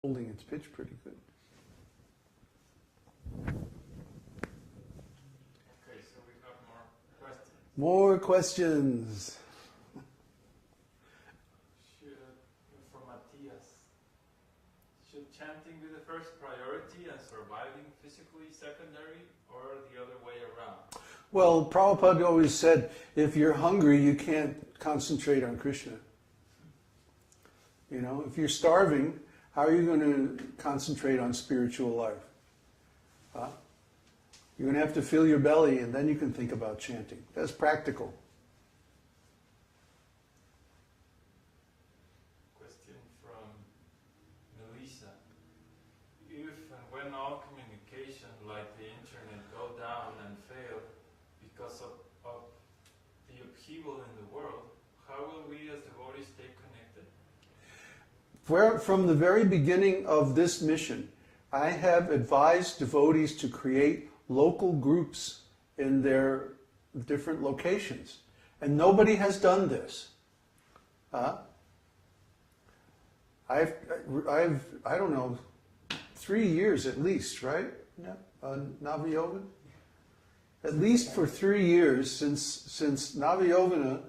Holding its pitch pretty good. Okay, so we have more questions. More questions. From Matthias. Should chanting be the first priority and surviving physically secondary, or the other way around? Well, Prabhupada always said, if you're hungry, you can't concentrate on Krishna. You know, if you're starving, how are you going to concentrate on spiritual life? Huh? You're going to have to fill your belly, and then you can think about chanting. That's practical. Question from Melissa. If and when all communication, like the internet, go down and fail because of the upheaval in the world, how will we as devotees stay connected? From the very beginning of this mission, I have advised devotees to create local groups in their different locations. And nobody has done this. I don't know, 3 years at least, right? Navayovana? At least for 3 years since Navayovana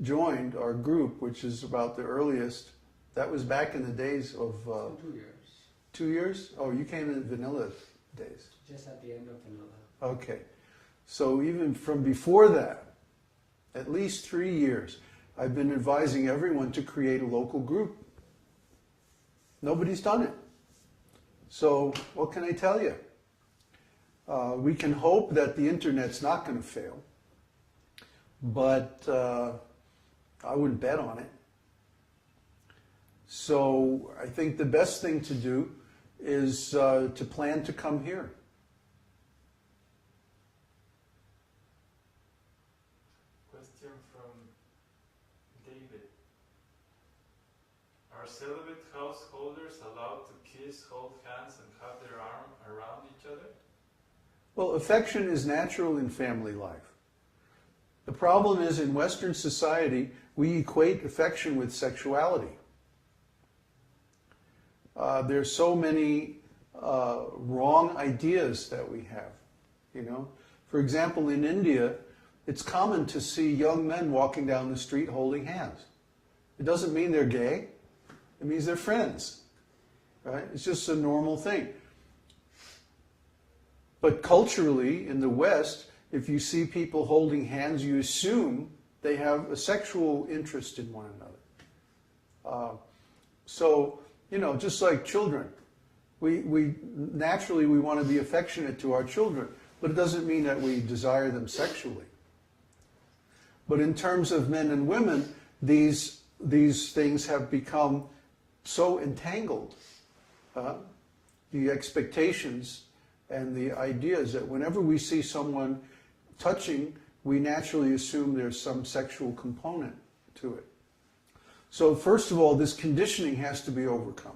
joined our group, which is about the earliest. That was back in the days of... 2 years. 2 years? Oh, you came in vanilla days. Just at the end of vanilla. Okay. So even from before that, at least 3 years, I've been advising everyone to create a local group. Nobody's done it. So what can I tell you? We can hope that the internet's not going to fail, but I wouldn't bet on it. So I think the best thing to do is to plan to come here. Question from David. Are celibate householders allowed to kiss, hold hands, and have their arm around each other? Well, affection is natural in family life. The problem is in Western society, we equate affection with sexuality. There's so many wrong ideas that we have, you know. For example, in India, it's common to see young men walking down the street holding hands. It doesn't mean they're gay. It means they're friends, right? It's just a normal thing. But culturally, in the West, if you see people holding hands, you assume they have a sexual interest in one another. So, you know, just like children, we naturally want to be affectionate to our children, but it doesn't mean that we desire them sexually. But in terms of men and women, these things have become so entangled, the expectations and the ideas, that whenever we see someone touching, we naturally assume there's some sexual component to it. So first of all, this conditioning has to be overcome.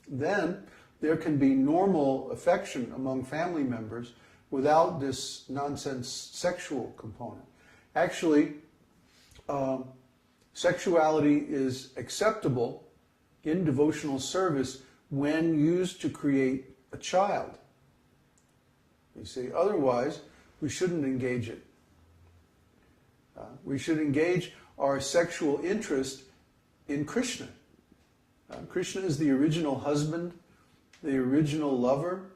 Then there can be normal affection among family members without this nonsense sexual component. Actually, sexuality is acceptable in devotional service when used to create a child. You see, otherwise we shouldn't engage it. We should engage our sexual interest in Krishna. Krishna is the original husband, the original lover,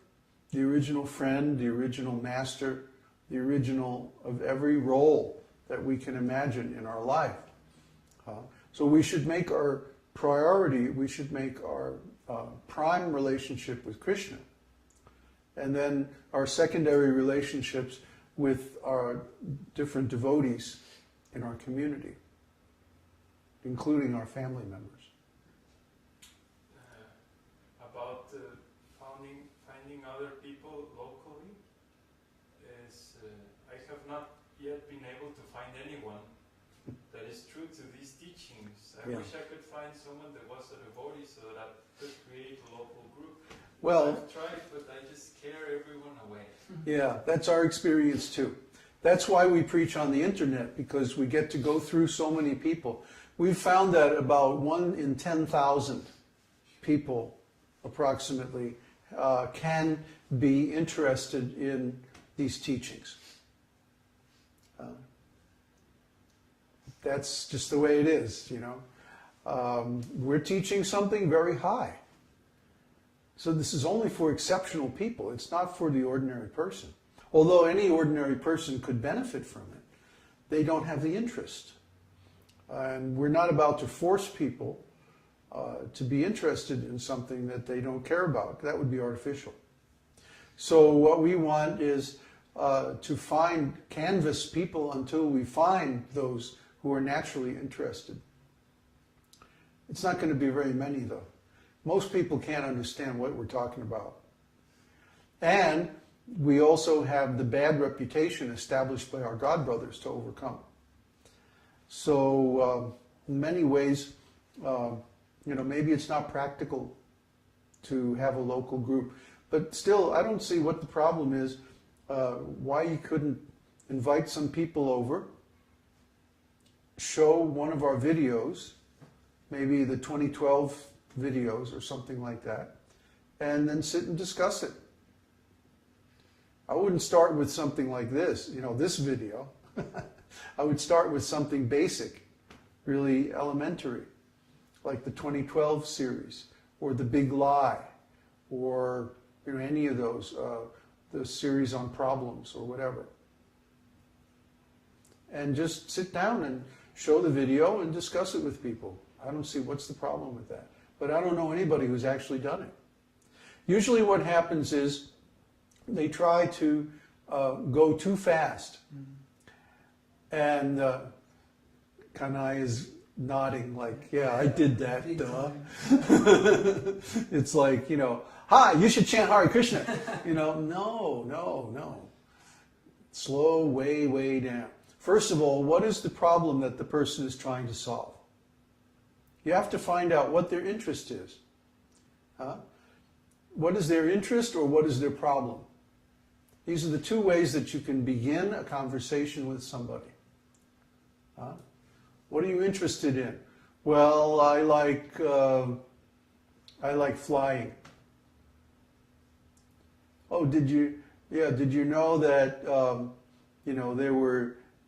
the original friend, the original master, the original of every role that we can imagine in our life. So we should make our priority, we should make our prime relationship with Krishna, and then our secondary relationships with our different devotees in our community, including our family members. About finding other people locally, I have not yet been able to find anyone that is true to these teachings. I wish I could find someone that was a devotee so that I could create a local group. Well, I've tried, but I just scare everyone away. Yeah, that's our experience too. That's why we preach on the internet, because we get to go through so many people. We've found that about 1 in 10,000 people, approximately, can be interested in these teachings. That's just the way it is, you know. We're teaching something very high. So this is only for exceptional people. It's not for the ordinary person. Although any ordinary person could benefit from it, they don't have the interest. And we're not about to force people to be interested in something that they don't care about. That would be artificial. So what we want is to canvas people until we find those who are naturally interested. It's not going to be very many, though. Most people can't understand what we're talking about. And we also have the bad reputation established by our God brothers to overcome. So in many ways, maybe it's not practical to have a local group. But still, I don't see what the problem is, why you couldn't invite some people over, show one of our videos, maybe the 2012 videos or something like that, and then sit and discuss it. I wouldn't start with something like this, this video. I would start with something basic, really elementary, like the 2012 series, or the Big Lie, or any of those, the series on problems or whatever. And just sit down and show the video and discuss it with people. I don't see what's the problem with that. But I don't know anybody who's actually done it. Usually what happens is they try to go too fast. And Kanai is nodding like, yeah, I did that, duh. It's like, hi, you should chant Hare Krishna. No. Slow, way, way down. First of all, what is the problem that the person is trying to solve? You have to find out what their interest is. What is their interest or what is their problem? These are the two ways that you can begin a conversation with somebody. What are you interested in? Well, I like flying. Oh, did you know that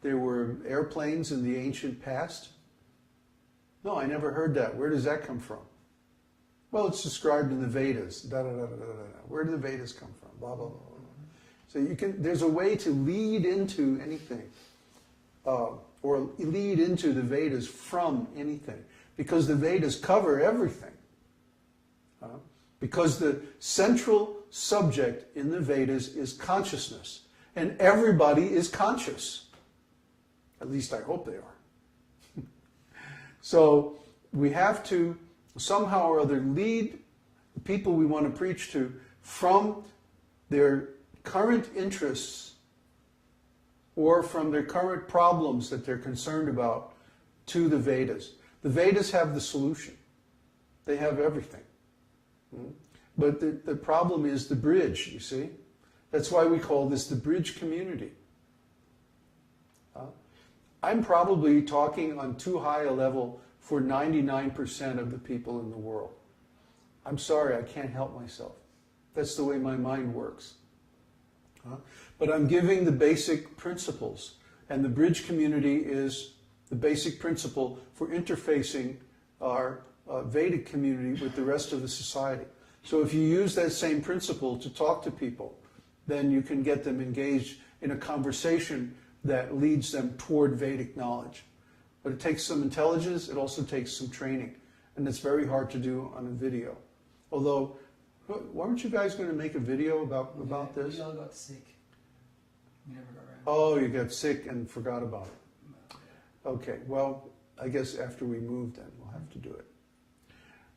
there were airplanes in the ancient past? No, I never heard that. Where does that come from? Well, it's described in the Vedas. Da, da, da, da, da, da. Where do the Vedas come from? Blah, blah, blah, blah. So there's a way to lead into anything, or lead into the Vedas from anything, because the Vedas cover everything. Because the central subject in the Vedas is consciousness, and everybody is conscious. At least I hope they are. So we have to somehow or other lead the people we want to preach to from their current interests or from their current problems that they're concerned about to the Vedas. The Vedas have the solution. They have everything. But the problem is the bridge, you see. That's why we call this the bridge community. I'm probably talking on too high a level for 99% of the people in the world. I'm sorry, I can't help myself. That's the way my mind works. But I'm giving the basic principles, and the bridge community is the basic principle for interfacing our Vedic community with the rest of the society. So if you use that same principle to talk to people, then you can get them engaged in a conversation that leads them toward Vedic knowledge. But it takes some intelligence, it also takes some training, and it's very hard to do on a video. Although, weren't you guys going to make a video about this? We all got sick. We never got around. Oh, you got sick and forgot about it. Okay, well, I guess after we move then, we'll have to do it.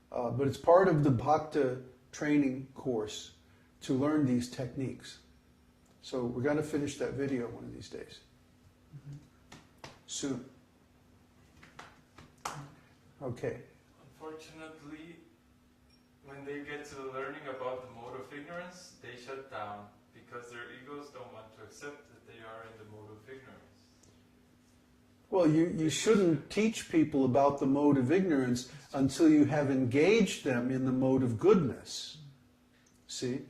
But it's part of the Bhakta training course to learn these techniques. So we're going to finish that video one of these days. Soon. Okay. Unfortunately, when they get to learning about the mode of ignorance, they shut down because their egos don't want to accept that they are in the mode of ignorance. Well, you shouldn't teach people about the mode of ignorance until you have engaged them in the mode of goodness. See?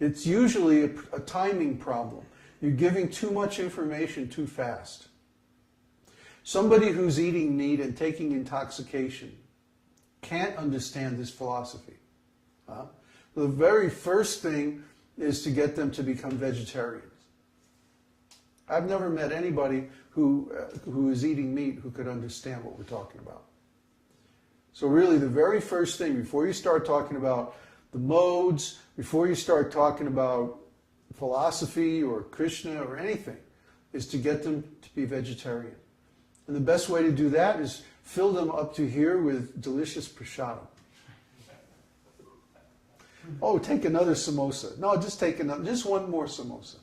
It's usually a timing problem. You're giving too much information too fast. Somebody who's eating meat and taking intoxication can't understand this philosophy. The very first thing is to get them to become vegetarians. I've never met anybody who is eating meat who could understand what we're talking about. So really the very first thing, before you start talking about the modes, before you start talking about philosophy or Krishna or anything, is to get them to be vegetarian. And the best way to do that is fill them up to here with delicious prasadam. Oh, take another samosa. No, just take another, just one more samosa.